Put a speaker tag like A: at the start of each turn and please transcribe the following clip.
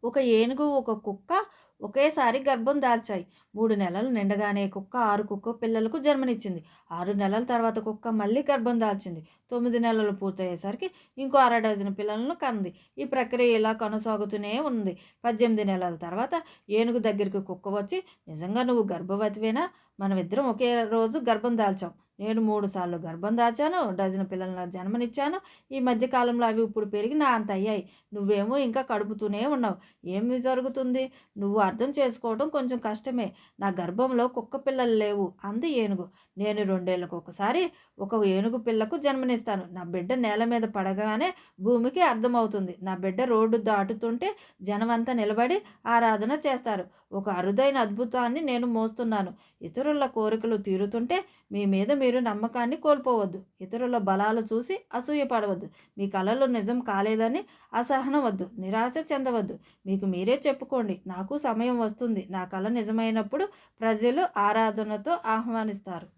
A: ఒక ఏనుగు, ఒక కుక్క ఒకేసారి గర్భం దాల్చాయి. 3 నెలలు నిండగానే కుక్క 6 కుక్క పిల్లలకు జన్మనిచ్చింది. 6 నెలల తర్వాత కుక్క మళ్ళీ గర్భం దాల్చింది. 9 నెలలు పూర్తయ్యేసరికి ఇంకో అర డజను పిల్లలను కన్నది. ఈ ప్రక్రియ ఇలా కొనసాగుతూనే ఉంది. 18 నెలల తర్వాత ఏనుగు దగ్గరికి కుక్క వచ్చి, నిజంగా నువ్వు గర్భవతివేనా? మనమిద్దరం ఒకే రోజు గర్భం దాల్చాం. నేను 3 సార్లు గర్భం దాల్చాను. డజను పిల్లలకు జన్మనిచ్చాను. ఈ మధ్య కాలంలో అవి ఇప్పుడు పెరిగి నా అంత అయ్యాయి. నువ్వేమో ఇంకా కడుపుతూనే ఉన్నావు. ఏమి జరుగుతుంది? నువ్వు అర్థం చేసుకోవడం కొంచెం కష్టమే. నా గర్భంలో కుక్క పిల్లలు లేవు అంది ఏనుగు. నేను 2 ఏళ్లకు ఒకసారి ఒక ఏనుగు పిల్లకు జన్మనిస్తాను. నా బిడ్డ నేల మీద పడగానే భూమికి అర్థమవుతుంది. నా బిడ్డ రోడ్డు దాటుతుంటే జనమంతా నిలబడి ఆరాధన చేస్తారు. ఒక అరుదైన అద్భుతాన్ని నేను మోస్తున్నాను. ఇతరుల కోరికలు తీరుతుంటే మీ మీద మీరు నమ్మకాన్ని కోల్పోవద్దు. ఇతరుల బలాలు చూసి అసూయపడవద్దు. మీ కలలు నిజం కాలేదని అసహనం వద్దు. నిరాశ చెందవద్దు. మీకు మీరే చెప్పుకోండి, నాకు సమయం వస్తుంది. నా కల నిజమైనప్పుడు ప్రజలు ఆరాధనతో ఆహ్వానిస్తారు.